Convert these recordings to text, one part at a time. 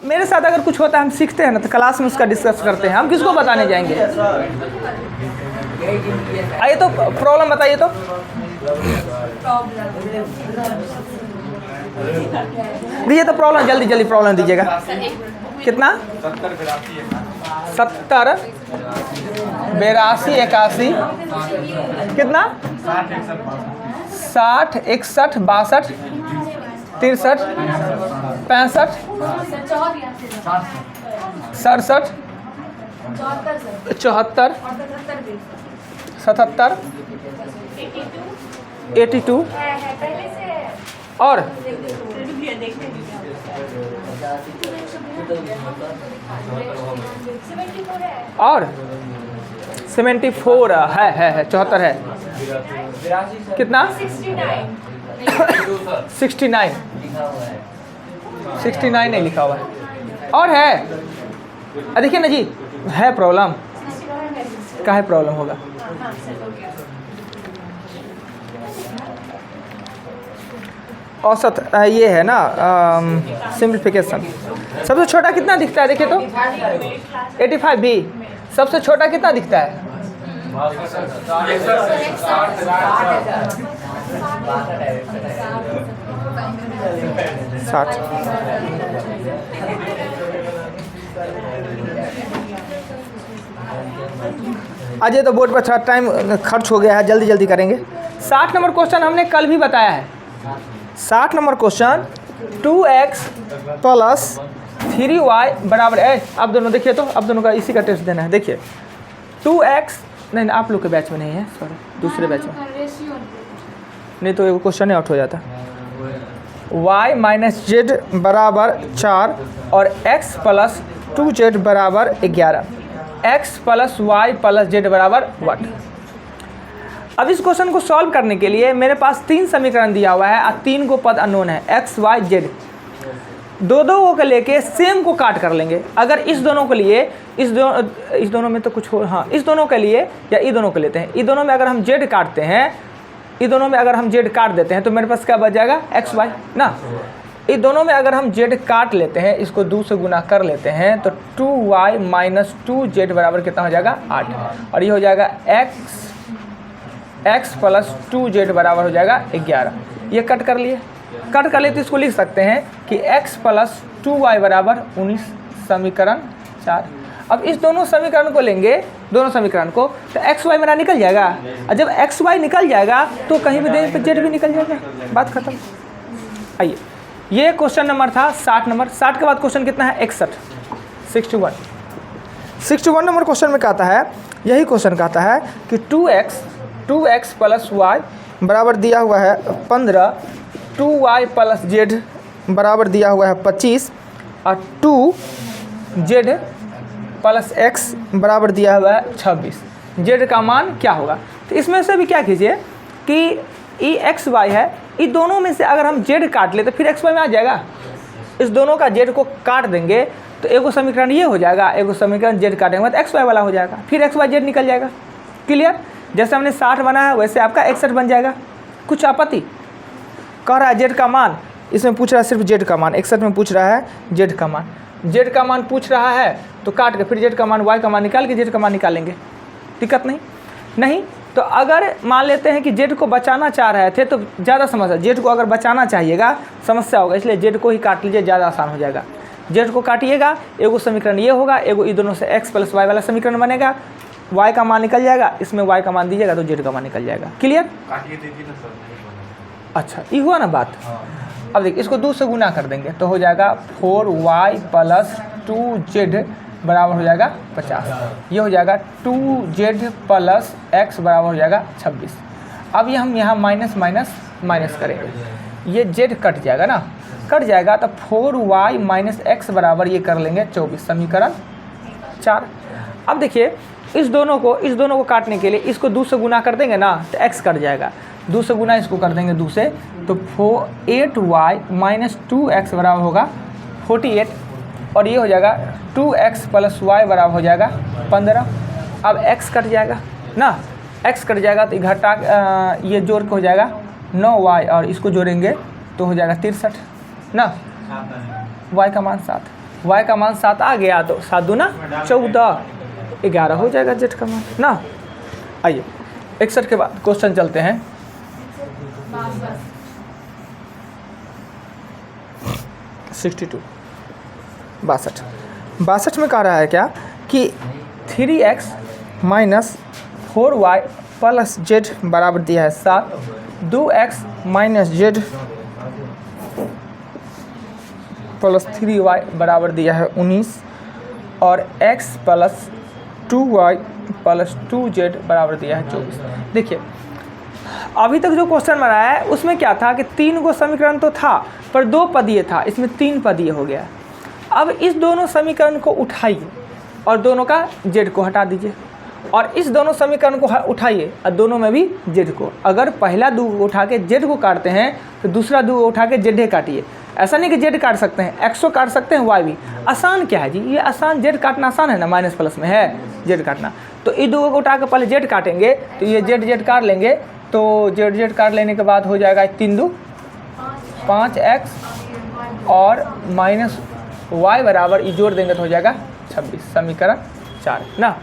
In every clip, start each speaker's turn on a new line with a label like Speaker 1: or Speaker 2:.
Speaker 1: मेरे साथ अगर कुछ होता है हम सीखते हैं ना तो क्लास में उसका डिस्कस करते हैं, हम किसको बताने जाएंगे। आइए तो प्रॉब्लम बताइए तो। दीजिए तो प्रॉब्लम, जल्दी जल्दी प्रॉब्लम दीजिएगा। कितना? 70 82 81 कितना? 60 61 62 63 65 67 74 77 82 और और 74 है 74 है। कितना? 69 नहीं लिखा हुआ है और है। देखिए ना जी, है प्रॉब्लम। क्या है प्रॉब्लम होगा? औसत ये है ना, सिंप्लीफिकेशन। सबसे छोटा कितना दिखता है? देखिए तो 85 भी। सबसे छोटा कितना दिखता है? 60। अजय तो बोर्ड पर थोड़ा टाइम खर्च हो गया है, जल्दी जल्दी करेंगे। 60 नंबर क्वेश्चन हमने कल भी बताया है। 60 number question 2x plus 3y बराबर है। आप दोनों देखिए तो, आप दोनों का इसी का टेस्ट देना है। देखिए 2x नहीं, आप लोग के बैच में नहीं है, सॉरी दूसरे बैच में, नहीं तो ये क्वेश्चन आउट हो जाता। y माइनस जेड बराबर 4 और x प्लस 2z बराबर 11, x plus y plus z बराबर 1। अब इस क्वेश्चन को सॉल्व करने के लिए मेरे पास 3 समीकरण दिया हुआ है और 3 को पद अननोन है, x y z। दो को लेके सेम को काट कर लेंगे। अगर इस दोनों के लिए इस दोनों में तो कुछ हो, हाँ इस दोनों के लिए या ई दोनों के लेते हैं, ई दोनों में अगर हम z काटते हैं, ई दोनों में अगर हम z काट देते हैं तो मेरे पास क्या बच जाएगा? x y ना। इस दोनों में अगर हम z काट लेते हैं, इसको 2 से गुना कर लेते हैं तो 2y माइनस 2z बराबर कितना हो जाएगा? 8। और ये हो जाएगा x प्लस 2z बराबर हो जाएगा 11। ये कट कर लिए, कट कर लिए तो इसको लिख सकते हैं कि x प्लस 2y बराबर 19, समीकरण 4। अब इस दोनों समीकरण को लेंगे, दोनों समीकरण को, तो x y मेरा निकल जाएगा। और जब x y निकल जाएगा तो कहीं भी दें तो z भी निकल जाएगा, बात खत्म। आइए, ये क्वेश्चन नंबर था 60 नंबर। 60 के बाद क्वेश्चन कितना है? 61 नंबर क्वेश्चन में कहता है, यही क्वेश्चन कहता है कि 2x प्लस y बराबर दिया हुआ है 15, 2y प्लस z बराबर दिया हुआ है 25 और 2z प्लस x बराबर दिया हुआ है 26। z का मान क्या होगा? तो इसमें से भी क्या कीजिए कि ये x y है, इन दोनों में से अगर हम z काट ले तो फिर x y में आ जाएगा। इस दोनों का z को काट देंगे तो एगो समीकरण ये हो जाएगा, एगो समीकरण z काटेंगे तो x y वाला हो जाएगा, फिर x y z निकल जाएगा। क्लियर? जैसे हमने 60 बना है वैसे आपका 61 बन जाएगा। कुछ आपत्ति? कह रहा है z का मान, इसमें पूछ रहा है सिर्फ z का मान, 61 में पूछ रहा है z का मान। z का मान पूछ रहा है तो काट के फिर z का मान y का मान निकाल के z का मान निकालेंगे, दिक्कत नहीं। तो अगर मान लेते हैं कि z को बचाना चाह रहे थे तो ज़्यादा समस्या, z को अगर बचाना चाहिएगा समस्या होगा, इसलिए z को ही काट लीजिए, ज़्यादा आसान हो जाएगा। z को काटिएगा, एगो समीकरण ये होगा, एगो इन दोनों से x प्लस y वाला समीकरण बनेगा, y का मान निकल जाएगा, इसमें y का मान दीजिएगा तो z का मान निकल जाएगा। क्लियर? अच्छा, ये हुआ ना बात। अब देखिए इसको 2 से गुना कर देंगे तो हो जाएगा 4y प्लस 2z बराबर हो जाएगा 50। ये हो जाएगा 2z प्लस x बराबर हो जाएगा 26। अब ये हम यहाँ माइनस करेंगे, ये z कट जाएगा ना, कट जाएगा तो 4y माइनस x बराबर ये कर लेंगे 24, समीकरण 4। अब देखिए इस दोनों को काटने के लिए इसको 2 से गुना कर देंगे ना तो x कट जाएगा, 2 से गुना इसको कर देंगे 2 से तो 8y माइनस 2x बराबर होगा 48 और ये हो जाएगा 2x प्लस y बराबर हो जाएगा 15। अब x कट जाएगा ना, x कट जाएगा तो घटा ये जोड़ के हो जाएगा 9y और इसको जोड़ेंगे तो हो जाएगा 63 ना, y का मान 7। y का मान 7 आ गया तो 7 दूना 14, 11 हो जाएगा z का मान ना। आइए 61 के बाद क्वेश्चन चलते हैं। 62 62 में कह रहा है क्या कि 3x minus 4y plus z बराबर दिया है 7, 2x minus z plus 3y बराबर दिया है 19 और x plus 2y plus 2z बराबर दिया है 24। देखिए अभी तक जो क्वेश्चन बनाया है उसमें क्या था कि 3 गो समीकरण तो था पर 2 पदीय था, इसमें 3 पदीय हो गया। अब इस दोनों समीकरण को उठाइए और दोनों का z को हटा दीजिए और इस दोनों समीकरण को उठाइए और दोनों में भी z को। अगर पहला 2 उठा के z को काटते हैं तो दूसरा 2 उठा के z काटिए। ऐसा नहीं कि z काट सकते हैं, x को काट सकते हैं, y भी। आसान क्या है जी, ये आसान, z काटना आसान है ना, माइनस प्लस में है z काटना। तो इस 2 को उठा के पहले z काटेंगे तो ये z काट लेंगे, तो z काट लेने के बाद हो जाएगा 3 2 5x और माइनस y बराबर ये जोड़ देंगे तो हो जाएगा 26, समीकरण 4 ना।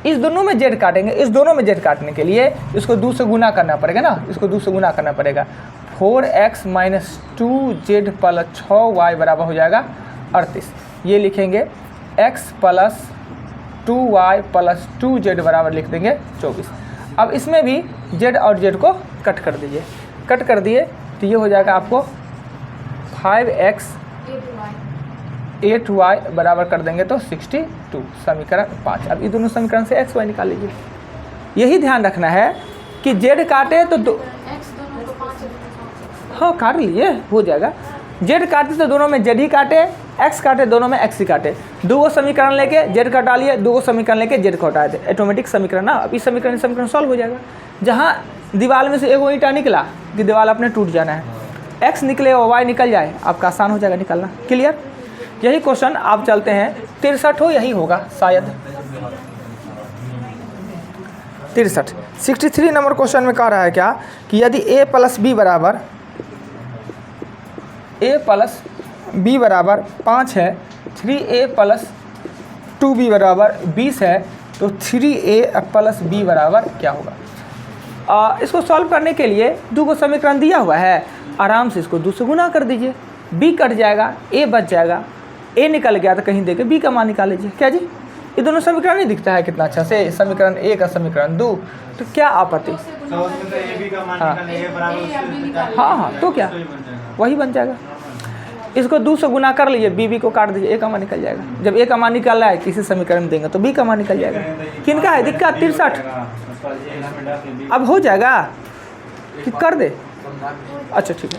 Speaker 1: इस दोनों में z काटेंगे, इस दोनों में z काटने के लिए इसको 2 से गुना करना पड़ेगा ना, इसको 2 से गुना करना पड़ेगा। 4x minus 2z plus 6y बराबर हो जाएगा 38। ये लिखेंगे x plus 2y plus 2z बराबर लिख देंगे 24। अब इसमें भी z और z को कट कर दीजिए, कट कर दिए तो ये हो जाएगा आपको 5x 8y बराबर कर देंगे तो 62, समीकरण 5। अब ये दोनों समीकरण से x y निकाल लीजिए। यही ध्यान रखना है कि z काटे तो हाँ काट लीजिए हो जाएगा। z काटे तो दोनों में z ही काटे, x काटे दोनों में x ही काटे। 2 समीकरण लेके z कटा लिए, 2 समीकरण लेके z को हटा दे, ऑटोमेटिक समीकरण ना। अब इस समीकरण सॉल्व हो जाएगा। जहाँ दीवार में से एगो ईंटा निकला कि दीवार अपने टूट जाना है, x निकले और y निकल जाए, आपका आसान हो जाएगा निकालना। क्लियर? यही क्वेश्चन आप चलते हैं 63 हो, यही होगा शायद 63। 63 नंबर क्वेश्चन में कह रहा है क्या कि यदि a प्लस b बराबर 5 है, 3a प्लस 2b बराबर 20 है, तो 3a प्लस b बराबर क्या होगा? इसको सॉल्व करने के लिए 2 को समीकरण दिया हुआ है, आराम से इसको 2 से गुना कर दीजिए, b कट जाएगा, a बच जाएगा, a निकल गया तो कहीं देके b का मान निकाल लीजिए। क्या जी, ये दोनों समीकरण नहीं दिखता है कितना अच्छा से, समीकरण a का समीकरण 2, तो क्या आपत्ति? हाँ तो क्या वही बन जाएगा। इसको 2 से गुना कर लीजिए, b को काट दीजिए, a का मान निकल जाएगा। जब a का मान निकल रहा है किसी समीकरण में देंगे तो b का मान निकल जाएगा। किनका है दिक्कत? 63। अब हो जाएगा कि कर दे? अच्छा ठीक है,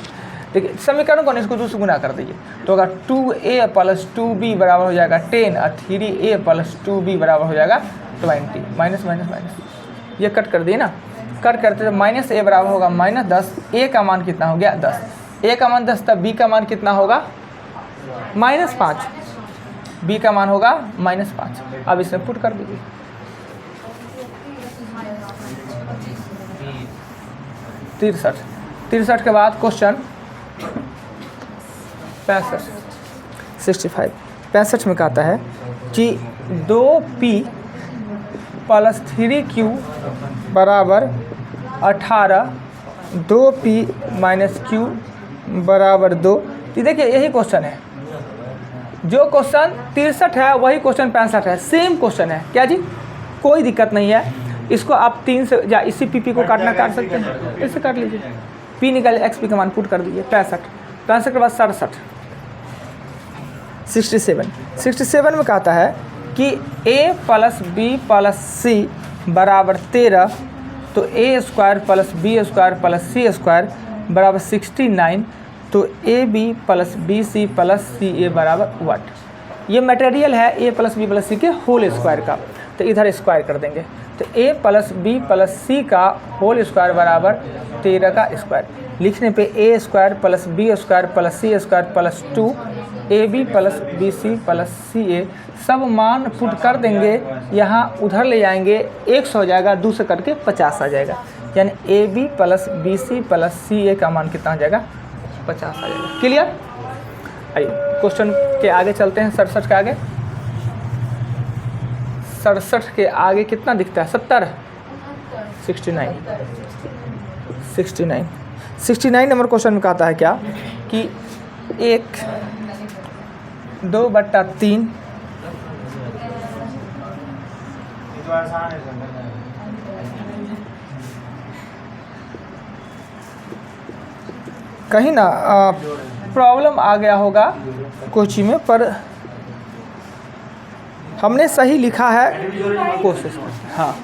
Speaker 1: देखिए समीकरण को इसको 2 से गुना कर दीजिए तो अगर 2a प्लस 2b बराबर हो जाएगा 10 और 3a प्लस 2b बराबर हो जाएगा 20। माइनस माइनस माइनस ये कट कर दिए ना, कट करते तो माइनस a बराबर होगा माइनस 10, a का मान कितना हो गया 10, a का मान 10 तब b का मान कितना होगा माइनस 5, b का मान होगा माइनस 5। अब इसमें पुट कर दीजिए। तिरसठ के बाद क्वेश्चन 65 में कहता है कि 2p प्लस 3q बराबर 18, 2p माइनस q बराबर 2। देखिए यही क्वेश्चन है, जो क्वेश्चन 63 है वही क्वेश्चन 65 है, सेम क्वेश्चन है। क्या जी, कोई दिक्कत नहीं है। इसको आप 3 से या इसी पी को काटना काट सकते हैं, इससे काट लीजिए, p निकाल xp का मान पुट कर दीजिए। 65 के बाद 67 में कहता है कि a plus b plus c बराबर 13, तो a square plus b square plus c square बराबर 69, तो ab plus bc plus ca बराबर व्हाट? ये मटेरियल है a plus b plus c के होल स्क्वायर का, तो इधर स्क्वायर कर देंगे, तो a plus b plus c का होल स्क्वायर बराबर 13 का स्क्वायर। लिखने पे a square plus b square plus c square plus 2 ab plus bc plus ca सब मान पुट कर देंगे, यहाँ उधर ले जाएंगे 100 हो जाएगा, 2 से करके 50 आ जाएगा, यानी ab plus bc plus ca का मान कितना आ जाएगा 50 आ जाएगा। क्लियर? आइए क्वेश्चन के आगे चलते हैं। 67 के आगे, 67 के आगे कितना दिखता है? 70, 69 नंबर क्वेश्चन में कहता है क्या कि 1/2/3 कहीं ना प्रॉब्लम आ गया होगा कोची में, पर हमने सही लिखा है, कोशिश। हाँ,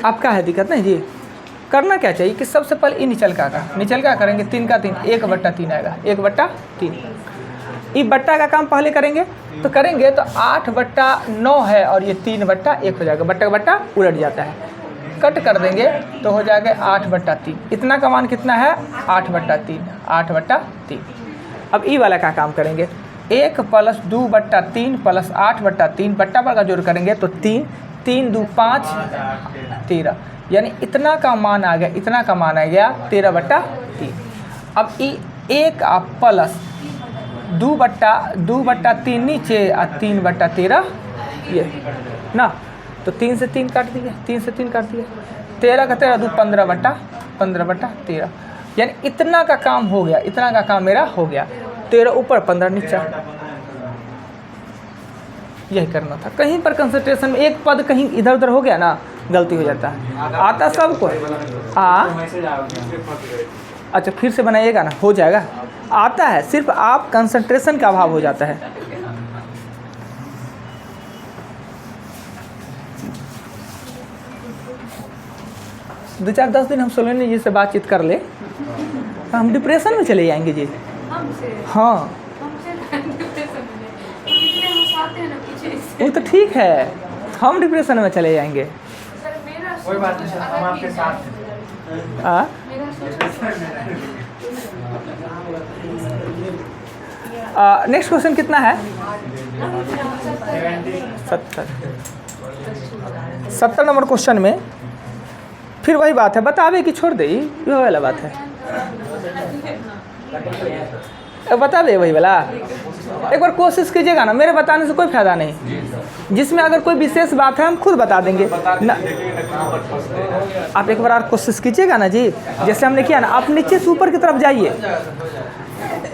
Speaker 1: आपका है दिक्कत नहीं जी। करना क्या चाहिए कि सबसे पहले ये निचल का करेंगे 3 का 3, 1/3 आएगा, 1/3। ये बट्टा का काम पहले करेंगे तो 8/9 है और ये 3/1 हो जाएगा, बट्टा का बट्टा उलट जाता है, कट कर देंगे तो हो जाएगा 8/3। इतना का मान कितना है? 8/3। अब ई वाला का काम करेंगे, 1 + 2/3 + 8/3, बट्टा पर का जोड़ करेंगे तो 3, 3 2 5 13, यानी इतना का मान आ गया, 13/3। अब ई 1 प्लस 2/3 नीचे और 3/13 ये ना, तो 3 से 3 काट दिए, 13 का 13 2 15/13, यानी इतना का काम हो गया, इतना का काम मेरा हो गया। 13 ऊपर 15 नीचे, यही करना था। कहीं पर कंसंट्रेशन में एक पद कहीं इधर उधर हो गया ना, गलती हो जाता है। आता सबको अच्छा फिर से बनाइएगा ना, हो जाएगा। आता है, सिर्फ आप कंसंट्रेशन का अभाव हो जाता है। दो 4-10 दिन हम सोलोनी जी से बातचीत कर ले, हम डिप्रेशन में चले जाएंगे जी। हाँ वो तो ठीक है, हम डिप्रेशन में चले जाएंगे।
Speaker 2: कोई बात नहीं, हम आपके साथ हैं।
Speaker 1: नेक्स्ट क्वेश्चन कितना है? 70 नंबर क्वेश्चन में फिर वही बात है, बतावे कि छोड़ दे, ये वाला बात है। बता दे वही वाला, एक बार कोशिश कीजिएगा ना, मेरे बताने से कोई फायदा नहीं। जिसमें अगर कोई विशेष बात है हम खुद बता देंगे ना, आप एक बार और कोशिश कीजिएगा ना जी। जैसे हमने किया ना, आप नीचे से ऊपर की तरफ जाइए,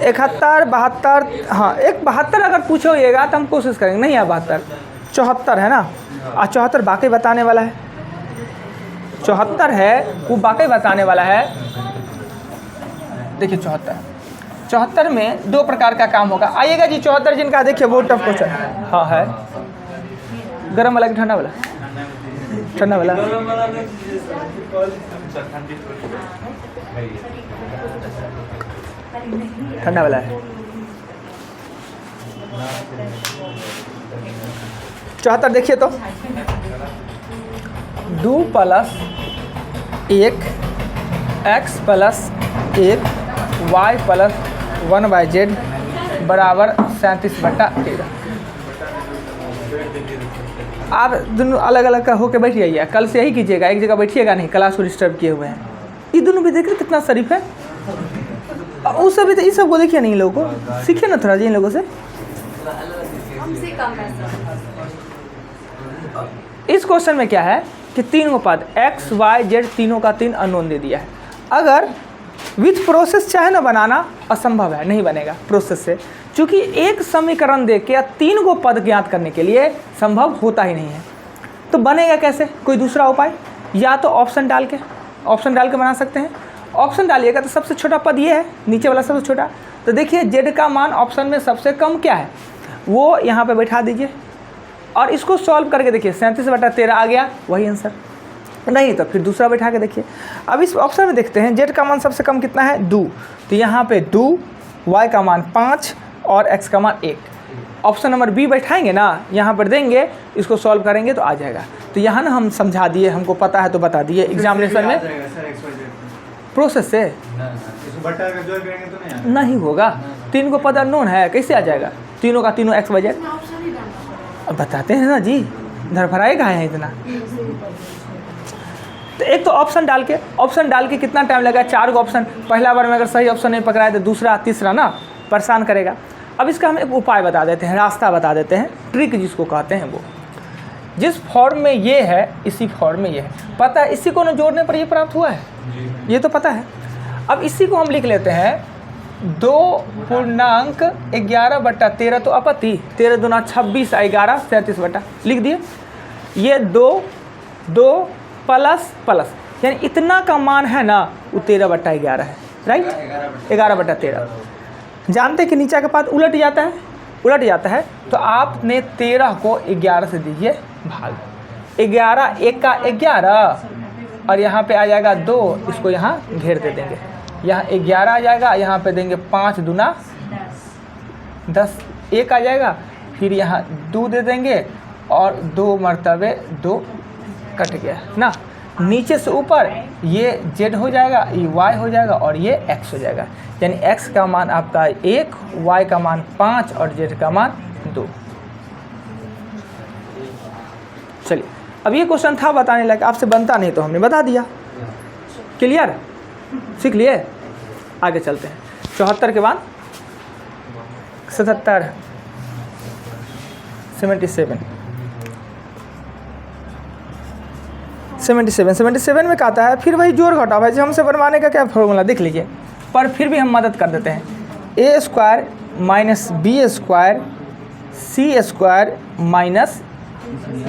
Speaker 1: 71 72, हाँ एक 72 अगर पूछोगे तो हम कोशिश करेंगे, नहीं है 72, 74 है ना, और 74 बाकी बताने वाला है, 74 है वो बाकी बताने वाला है। देखिए 74 में 2 प्रकार का काम होगा। आइएगा जी 74 जिनका, देखिए बहुत टफ क्वेश्चन। हाँ है, गरम वाला कि ठंडा वाला? ठंडा वाला। ठंडा वाला है। 74 देखिए तो 2 + 1 x + 1 y + 1/z बराबर 37/13। आप दोनों अलग अलग का होकर बैठ जाइए, कल से यही कीजिएगा, एक जगह बैठिएगा नहीं, क्लास को डिस्टर्ब किए हुए हैं। ये दोनों भी देखिए कितना शरीफ है, उस सभी तो इस सब को देखिए नहीं, लोगों को सीखिए ना थोड़ा जी इन लोगों से। इस क्वेश्चन में क्या है कि 3 पद x y z तीनों का 3 अननोन दे दिया है। अगर विथ प्रोसेस चाहे ना बनाना, असंभव है, नहीं बनेगा प्रोसेस से, क्योंकि एक समीकरण दे के 3 को पद ज्ञात करने के लिए संभव होता ही नहीं है। तो बनेगा कैसे? कोई दूसरा उपाय, या तो ऑप्शन डाल के बना सकते हैं। ऑप्शन डालिएगा तो सबसे छोटा पद ये है, नीचे वाला सबसे छोटा। तो देखिए z का मान ऑप्शन में सबसे कम क्या है वो यहाँ पे बैठा दीजिए और इसको सॉल्व करके देखिए, 37/13 आ गया, वही आंसर। नहीं तो फिर दूसरा बैठा के देखिए। अब इस ऑप्शन में देखते हैं z का मान सबसे कम कितना है, 2, तो यहाँ पे 2, y का मान 5 और x का मान 1। ऑप्शन नंबर बी बैठाएंगे ना, यहाँ पर देंगे, इसको सॉल्व करेंगे तो आ जाएगा। तो यहाँ ना हम समझा दिए, हमको पता है तो बता दिए एग्जामिनेशन में प्रोसेस से नहीं होगा। 3 को पद अननोन है, कैसे आ जाएगा? तीनों का तीनों x y z अब बताते हैं ना जी, धरफराए कहाँ है इतना। तो एक तो ऑप्शन डाल के कितना टाइम लगा? 4 ऑप्शन, पहला बार में अगर सही ऑप्शन नहीं पकड़ाए तो दूसरा तीसरा ना परेशान करेगा। अब इसका हम एक उपाय बता देते हैं, रास्ता बता देते हैं, ट्रिक जिसको कहते हैं वो। जिस फॉर्म में ये है इसी फॉर्म में ये है, पता है इसी को न जोड़ने पर ये प्राप्त हुआ है, ये तो पता है। अब इसी को हम लिख लेते हैं 2.11/13 तो अपति 13 दूना 26 11 37 बटा लिख दिए। ये 2 प्लस यानी इतना का मान है ना वो 13/11 है, राइट, 11/13। जानते कि नीचे का पात उलट जाता है, तो आपने 13 को 11 से दीजिए भाग, 11 1 का 11 और यहाँ पे आ जाएगा 2, इसको यहाँ घेर दे देंगे, यहाँ 11 आ जाएगा, यहाँ पे देंगे 5 दूना 10, 1 आ जाएगा, फिर यहाँ 2 दे देंगे और 2 मरतबे 2 कट गया ना। नीचे से ऊपर ये z हो जाएगा, ये y हो जाएगा और ये x हो जाएगा, यानी x का मान आपका 1, y का मान 5 और z का मान 2। चलिए, अब ये क्वेश्चन था बताने लायक, आपसे बनता नहीं तो हमने बता दिया। क्लियर, सीख लिए, आगे चलते हैं। 74 के बाद 77 77 में कहता है फिर वही जोड़ घटाव है, हमसे बनवाने का क्या फॉर्मूला देख लीजिए, पर फिर भी हम मदद कर देते हैं। a² - b² c²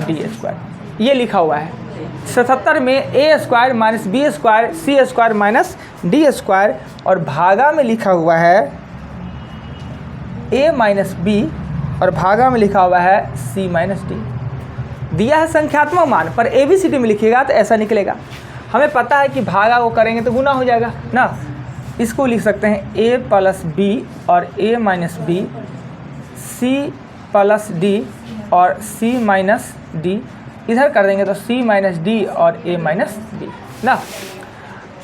Speaker 1: - d², ये लिखा हुआ है 77 में a² - b² c² - d² और भागा में लिखा हुआ है a - b और भागा में लिखा हुआ है c - d। दिया है संख्यात्मक मान, पर ABCD में लिखिएगा तो ऐसा निकलेगा। हमें पता है कि भागा को करेंगे तो गुना हो जाएगा ना। इसको लिख सकते हैं a + b और a - b, c + d और c - d, इधर कर देंगे तो c - d और a - b ना।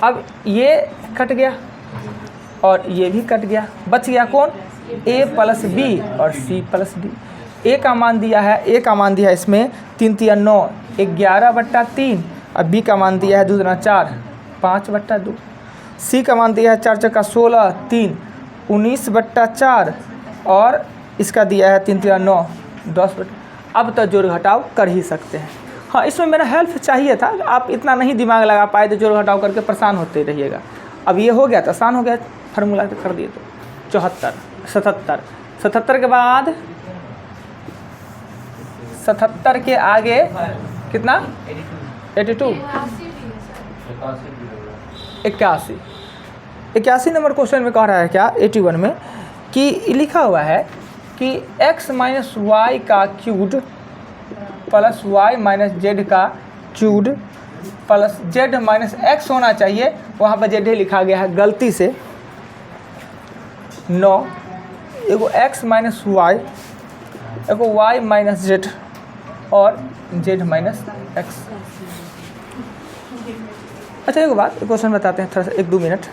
Speaker 1: अब ये कट गया और ये भी कट गया, बच गया कौन, a + b और c + d। a का मान दिया है, इसमें 3 × 9 11/3 और b का मान दिया है 2 × 4 5/2, c का मान दिया है 4 × 16 3 19/4 और इसका दिया है 3 × 9 10। अब तो जोड़ घटाव कर ही सकते हैं। हाँ, इसमें मेरा हेल्प चाहिए था, आप इतना नहीं दिमाग लगा पाए तो जोड़ घटाव करके परेशान होते रहिएगा। अब ये हो गया तो आसान हो गया, फार्मूला कर दिए तो 77 के बाद 77 के आगे कितना 82 81 नंबर क्वेश्चन में कह रहा है क्या 81 में कि लिखा हुआ है कि x - y का क्यूब प्लस y - z का क्यूब प्लस z - x होना चाहिए, वहाँ पर z लिखा गया है गलती से 9, एगो x - y, एगो y - z और z - x। अच्छा, एक बात क्वेश्चन बताते हैं, थोड़ा सा 1-2 मिनट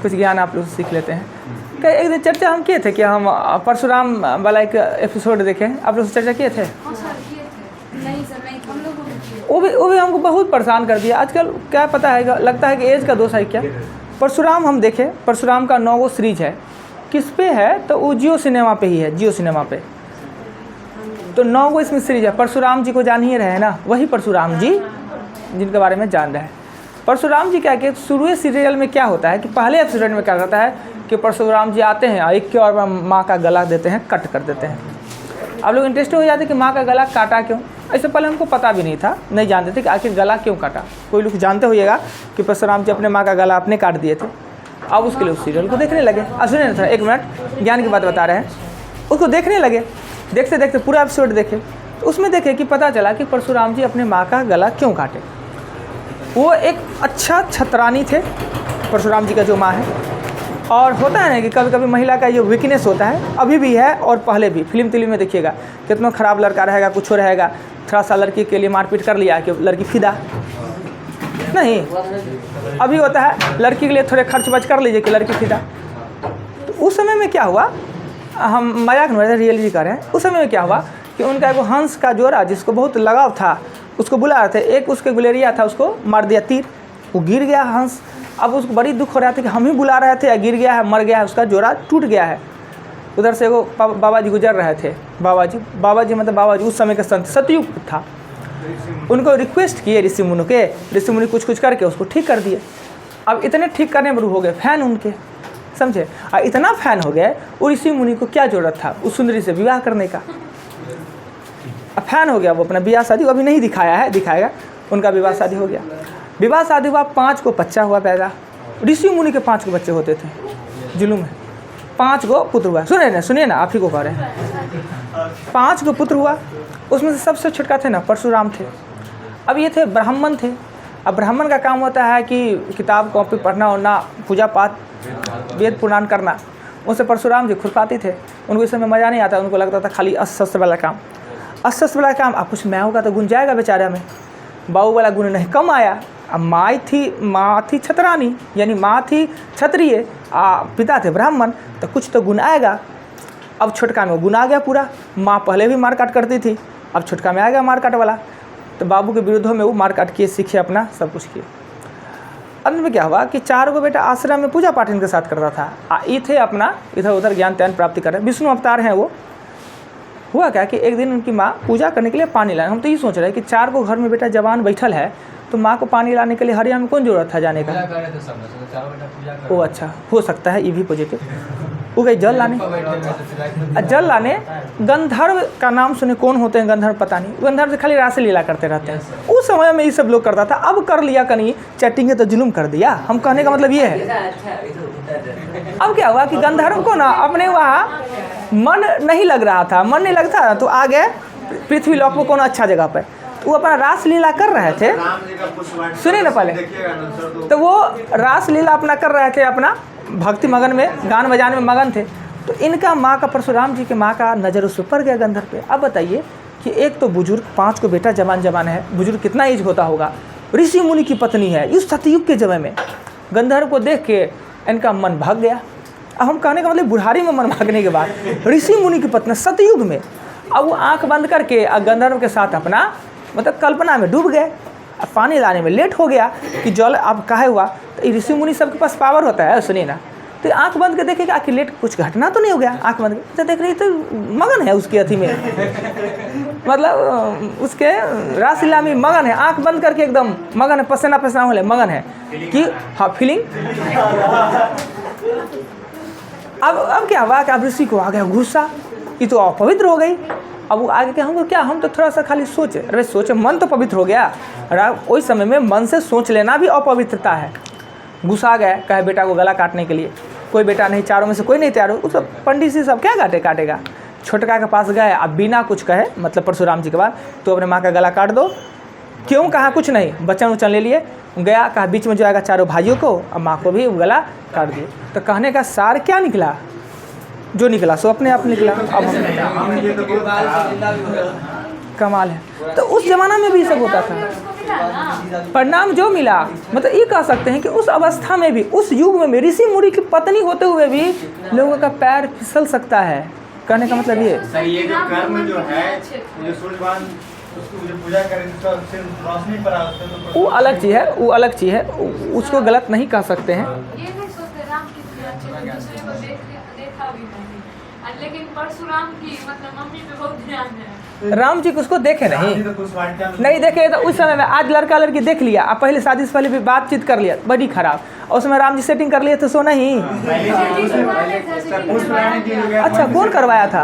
Speaker 1: कुछ ज्ञान आप लोग सीख लेते हैं। क्या एक दिन चर्चा हम किए थे कि हम परशुराम वाला एक एपिसोड देखें, आप लोग चर्चा किए थे? वो भी हमको बहुत परेशान कर दिया। आजकल क्या पता है, लगता है कि एज का दोष है क्या। परशुराम हम देखें, परशुराम का 9 सीरीज है, किस पे है तो वो जियो सिनेमा पे ही है, जियो सिनेमा पे। तो 9 इसमें सीरीज है। परशुराम जी को जान ही रहे हैं ना, वही परशुराम जी जिनके बारे में जान रहे हैं। परशुराम जी क्या कि शुरू सीरियल में क्या होता है कि पहले एपिसोड में क्या होता है कि परशुराम जी आते हैं और एक की और माँ का गला देते हैं, कट कर देते हैं। आप लोग इंटरेस्ट हो जाते हैं कि माँ का गला काटा क्यों। इससे पहले हमको पता भी नहीं था, नहीं जानते थे कि आखिर गला क्यों काटा। कोई लोग जानते होइएगा कि परशुराम जी अपने माँ का गला अपने काट दिए थे। अब उसके लिए उस सीरियल को देखने लगे। अब सुनिए ना, 1 मिनट ज्ञान की बात बता रहे हैं। उसको देखने लगे, देखते देखते पूरा एपिसोड देखे तो उसमें देखे कि पता चला कि परशुराम जी अपने माँ का गला क्यों काटे। वो एक अच्छा छतरानी थे परशुराम जी का जो माँ है। और होता है ना कि कभी कभी महिला का ये वीकनेस होता है, अभी भी है और पहले भी। फिल्म में देखिएगा कितना ख़राब लड़का रहेगा, कुछ हो रहेगा, थोड़ा सा लड़की के लिए मारपीट कर लिया कि लड़की फिदा नहीं। अभी होता है लड़की के लिए थोड़े खर्च बच कर लीजिए कि लड़की फिदा। तो उस समय में क्या हुआ, हम मजाक नहीं रियलिटी कर रहे हैं। उस समय में क्या हुआ कि उनका एक हंस का जोड़ा जिसको बहुत लगाव था उसको बुला रहे थे, एक उसके गुलेरिया था, उसको मार दिया तीर, वो गिर गया हंस। अब उसको बड़ी दुख हो रहा था कि हम ही बुला रहे थे या गिर गया है, मर गया है, उसका जोड़ा टूट गया है। उधर से वो बाबा जी गुजर रहे थे। बाबा जी मतलब बाबा जी उस समय के संत, सतयुग था। उनको रिक्वेस्ट किए ऋषि मुनि के, ऋषि मुनि कुछ करके उसको ठीक कर दिए। अब इतने ठीक करने में हो गए फैन उनके, समझे। और इतना फैन हो गया वो ऋषि मुनि को क्या जरूरत था उस सुंदरी से विवाह करने का। अब फैन हो गया वो, अपना विवाह शादी अभी नहीं दिखाया है, दिखाएगा। उनका विवाह शादी हो गया। विवाह शादी हुआ, 5 को बच्चा हुआ पैदा। ऋषि मुनि के 5 को बच्चे होते थे, जुलूम है। 5 को पुत्र हुआ। सुनिए ना, आप ही को कह रहे हैं। 5 को पुत्र हुआ, उसमें से सबसे छोटका थे ना परशुराम थे। अब ये थे ब्राह्मण थे। अब ब्राह्मण का काम होता है कि किताब कॉपी पढ़ना होना, पूजा पाठ, वेद पुराण करना। उनसे परशुराम जी खुरपाती थे। उनको इस समय मज़ा नहीं आता, उनको लगता था खाली अस्त्र वाला काम, अस्त्र वाला काम। अब कुछ मैं होगा तो गुण जाएगा बेचारा में। बाबू वाला गुण नहीं कम आया। अब माँ थी छतरानी, यानी माँ थी क्षत्रिय, पिता थे ब्राह्मण, तो कुछ तो गुण आएगा। अब छोटका में गुण आ गया पूरा। माँ पहले भी मार काट करती थी, अब छोटका में आ गया मार काट वाला। तो बाबू के विरुद्ध में वो मार काट किए, सीखे, अपना सब कुछ किए। अंत में क्या हुआ कि 4 को बेटा आश्रम में पूजा पाठ इनके साथ करता था। ये थे अपना इधर उधर ज्ञान त्यान प्राप्ति कर रहे, विष्णु अवतार हैं वो। हुआ क्या कि एक दिन उनकी माँ पूजा करने के लिए पानी लाए। हम तो ये सोच रहे हैं कि 4 को घर में बेटा जवान बैठल है, तो माँ को पानी लाने के लिए हरिया में कौन जरूरत था जाने का। ओ अच्छा, हो सकता है ये भी पॉजिटिव। वो गई जल लाने। गंधर्व का नाम सुने, कौन होते हैं गंधर्व पता नहीं। गंधर्व से खाली रास लीला करते रहते हैं। उस समय में ये सब लोग करता था। अब कर लिया कहीं चैटिंग है तो जुलूम कर दिया। हम कहने का मतलब ये है। अब क्या हुआ कि गंधर्व को ना अपने वहाँ मन नहीं लग रहा था, मन नहीं लगता तो आ गए पृथ्वी लोक में, कौन अच्छा जगह पर। वो अपना रास लीला कर रहे थे। सुनिए ना पहले, तो वो रास लीला अपना कर रहे थे, अपना भक्ति मगन में, गान बजाने में मगन थे। तो इनका माँ का, परशुराम जी के माँ का नज़र उस पर पड़ गया गंधर्व पे। अब बताइए कि एक तो बुजुर्ग, 5 को बेटा जवान है, बुजुर्ग कितना एज होता होगा, ऋषि मुनि की पत्नी है इस सतयुग के समय में। गंधर्व को देख के इनका मन भाग गया। अब हम कहने का मतलब बुढ़ारी में मन भागने के बाद ऋषि मुनि की पत्नी सतयुग में। अब वो आँख बंद करके गंधर्व के साथ अपना मतलब कल्पना में डूब गए। अब पानी लाने में लेट हो गया कि जल अब काहे हुआ। तो ऋषि मुनि सबके पास पावर होता है, सुनिए ना। तो आंख बंद के देखेगा कि लेट कुछ घटना तो नहीं हो गया। आंख बंद तो देख रही तो मगन है उसके अथी में, मतलब उसके रासलीला में मगन है। आंख बंद करके एकदम मगन है, पसीना पसीना होले मगन है कि हाँ फीलिंग। अब क्या हुआ कि अब ऋषि को आ गया गुस्सा, ये तो अपवित्र हो गई। अब वो आगे क्या, हमको क्या, हम तो थोड़ा सा खाली सोचे। अरे सोचे, मन तो पवित्र हो गया। उस समय में मन से सोच लेना भी अपवित्रता है। गुस्सा गए, कहे बेटा को गला काटने के लिए। कोई बेटा नहीं, 4 में से कोई नहीं तैयार हो। उस पंडित जी सब क्या काटेगा। छोटका के पास गए, अब बिना कुछ कहे, मतलब परशुराम जी के बाद, तो अपने माँ का गला काट दो। क्यों कहा कुछ नहीं, वचन ले लिए। गया, कहा बीच में जो आएगा 4 भाइयों को, अब माँ को भी गला काट दिए। तो कहने का सार क्या निकला, जो निकला सो अपने आप निकला। अब कमाल है। तो उस जमाना में भी सब होता था। परिणाम जो मिला, मतलब ये कह सकते हैं कि उस अवस्था में भी, उस युग में भी ऋषि मुनि की पत्नी होते हुए भी लोगों का पैर फिसल सकता है। कहने का मतलब ये
Speaker 2: जो कर्म जो है, जो सूर्यवान उसको जो पूजा करें, उसका रोशनी पर आता,
Speaker 1: वो अलग चीज़ है, वो अलग चीज़ है, उसको गलत नहीं कह सकते हैं।
Speaker 3: ये नहीं सोचते राम की दूसरे को देखा भी नहीं, लेकिन परशुराम की मतलब मम्मी पे बहुत ध्यान है।
Speaker 1: राम जी को उसको देखे नहीं देखे। तो उस समय में आज लड़का लड़की देख लिया, अब पहले शादी से पहले भी बातचीत कर लिया, बड़ी खराब। और उसमें राम जी सेटिंग कर लिए थे, सो नहीं। अच्छा, कौन करवाया था,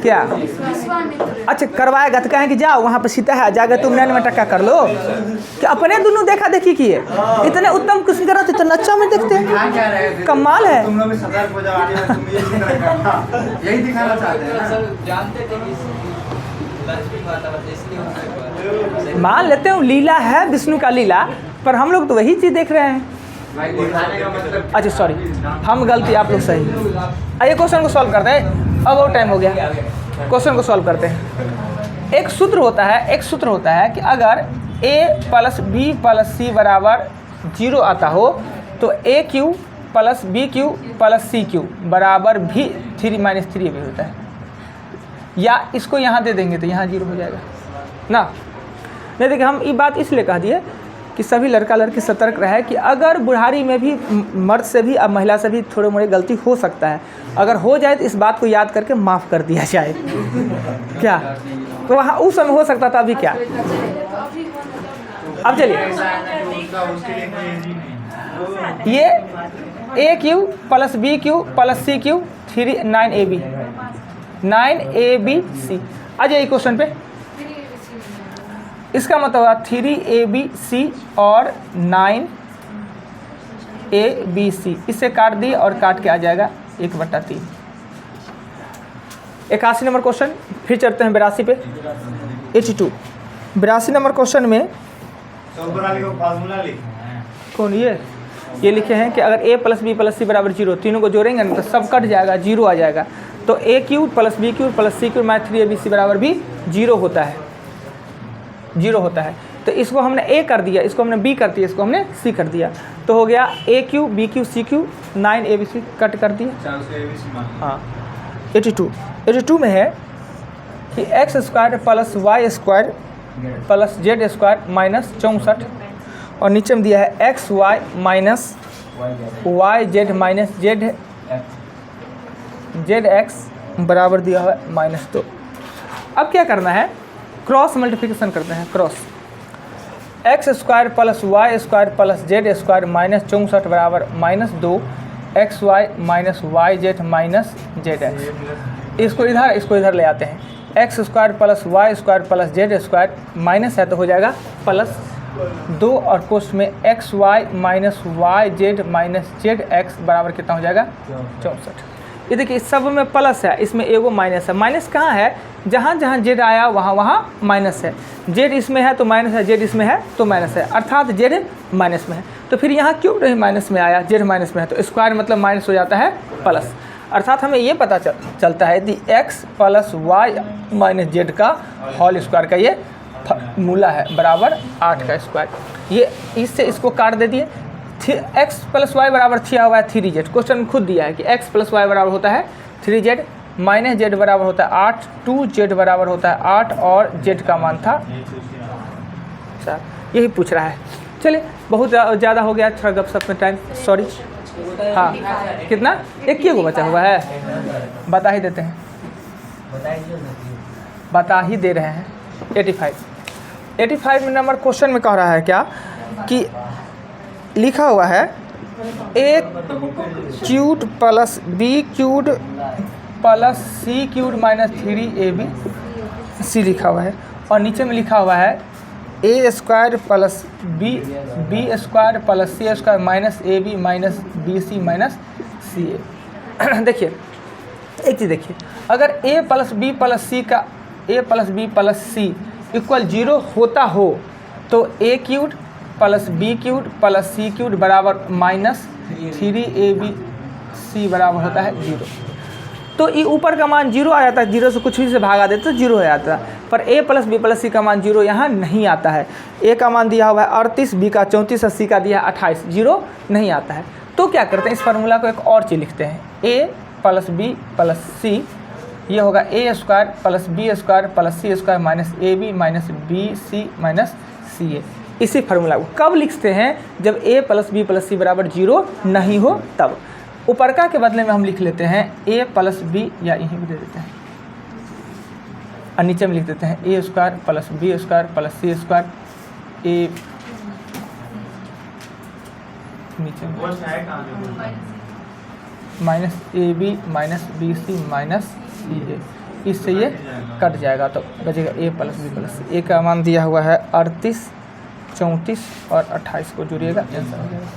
Speaker 1: क्या? अच्छा करवाएगा तो कहें कि जाओ वहाँ पे सीता है, जाकर तुम 99 टक्का कर लो। कि अपने दोनों देखा देखी किए, इतने उत्तम किस्म करा तो अच्छा में देखते, कमाल है।
Speaker 2: यही दिखाना चाहते हैं।
Speaker 1: मान लेते हैं लीला है, विष्णु का लीला, पर हम लोग तो वही चीज़ देख रहे हैं। अच्छा सॉरी, हम गलती, आप लोग सही। आइए क्वेश्चन को सॉल्व करते हैं, अब और टाइम हो गया। क्वेश्चन को सॉल्व करते हैं। एक सूत्र होता है कि अगर a + b + c बराबर 0 आता हो तो AQ + BQ + CQ बराबर भी 3 - 3 भी होता है। या इसको यहाँ दे देंगे तो यहाँ 0 हो जाएगा ना। नहीं देखिए, हम ये बात इसलिए कह दिए कि सभी लड़का लड़की सतर्क रहे कि अगर बुढ़ारी में भी मर्द से भी अब महिला से भी थोड़े मोड़े गलती हो सकता है, अगर हो जाए तो इस बात को याद करके माफ़ कर दिया जाए। क्या तो वहाँ उस समय हो सकता था, अभी क्या। अब चलिए ये a cube plus b cube plus c cube 9ab 9abc। आ जाइए क्वेश्चन पे। इसका मतलब हुआ 3abc और 9abc, इससे काट दिए और काट के आ जाएगा 1/3। 81 नंबर क्वेश्चन, फिर चलते हैं 82 पे। 82 82 नंबर क्वेश्चन में कौन ये लिखे हैं कि अगर a plus b plus c बराबर 0, तीनों को जोड़ेंगे ना तो सब कट जाएगा, 0 आ जाएगा। तो a cube plus b cube plus c cube minus 3abc बराबर भी 0 होता है, 0 होता है। तो इसको हमने a कर दिया, इसको हमने b कर दिया, इसको हमने c कर दिया, तो हो गया a cube b cube c cube 9abc cut कर दिया। हाँ 82 में है कि x square plus y square plus z square minus 64, और नीचे में दिया है x y minus y z minus z x बराबर दिया हुआ है -2। अब क्या करना है, क्रॉस मल्टीप्लिकेशन करते हैं। Cross x square plus y square plus z square minus 64 बराबर -2 x y minus y z minus z x. इसको इधर ले आते हैं। X square plus y square plus z square minus है तो हो जाएगा +2, और कोष्ठ में x y minus y z minus z x बराबर कितना हो जाएगा 64। ये देखिए सब में प्लस है, इसमें एगो माइनस है। माइनस कहाँ है, जहाँ जहाँ जेड आया वहाँ माइनस है। जेड इसमें है तो माइनस है, जेड इसमें है तो माइनस है, अर्थात जेड माइनस में है। तो फिर यहाँ क्यों नहीं माइनस में आया, जेड माइनस में है तो स्क्वायर मतलब माइनस हो जाता है प्लस। अर्थात हमें ये पता चलता है कि x plus y minus z का होल स्क्वायर का ये मूला है बराबर 8 का स्क्वायर। ये इससे इसको काट दे दिए। एक्स प्लस वाई बराबर दिया हुआ है 3z। क्वेश्चन में खुद दिया है कि एक्स प्लस वाई बराबर होता है 3z, माइनस जेड बराबर होता है 8, 2z बराबर होता है 8, और z का मान था 4। यही पूछ रहा है। चलिए बहुत ज़्यादा हो गया, थोड़ा गपशप में टाइम, सॉरी। हाँ कितना, एक ही को बचा हुआ है, बता ही देते हैं, बता ही दे रहे हैं। 85 नंबर क्वेश्चन में कह रहा है क्या कि लिखा हुआ है a cube plus b cube plus c cube minus 3abc लिखा हुआ है, और नीचे में लिखा हुआ है a square plus b square plus c square minus ab minus bc minus ca। देखिए एक चीज़ देखिए, अगर a plus b plus c का a plus b plus c equal 0 होता हो तो a cube plus b cube plus c cube बराबर माइनस 3abc बराबर होता है 0। तो ये ऊपर का मान 0 आ जाता है, 0 से कुछ भी से भागा देते तो 0 हो जाता है। पर a plus b plus c का मान 0 यहाँ नहीं आता है। a का मान दिया हुआ है 38, b का 34 और c का दिया है 28, 0 नहीं आता है। तो क्या करते हैं, इस फार्मूला को एक और चीज़ लिखते हैं, a plus b plus c, ये होगा a square plus b square plus c square minus ab minus bc minus ca। इसी फार्मूला को कब लिखते हैं, जब a plus b plus c बराबर 0 नहीं हो तब। ऊपर का के बदले में हम लिख लेते हैं a प्लस बी, या यहीं भी दे देते हैं, और नीचे में लिख देते हैं a square plus b square plus c square a नीचे में minus ab minus bc minus ca। इससे ये कट जाएगा तो बचेगा a plus b plus c. a का मान दिया हुआ है 38, 34 और 28 को जुड़िएगा, आंसर हो जाएगा।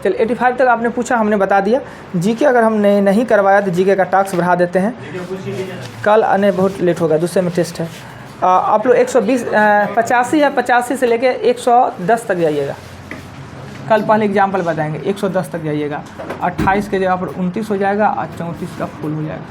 Speaker 1: चलिए 85 तक आपने पूछा, हमने बता दिया। जीके अगर हमने नहीं करवाया तो जीके का टास्क बढ़ा देते हैं, कल आने बहुत लेट होगा, दूसरे में टेस्ट है। आप लोग 120 85 या 85 से लेके 110 तक जाइएगा। कल पहले एग्जाम्पल बताएंगे, 110 तक जाइएगा। 28 के जगह पर 29 हो जाएगा और 34 का फुल हो जाएगा।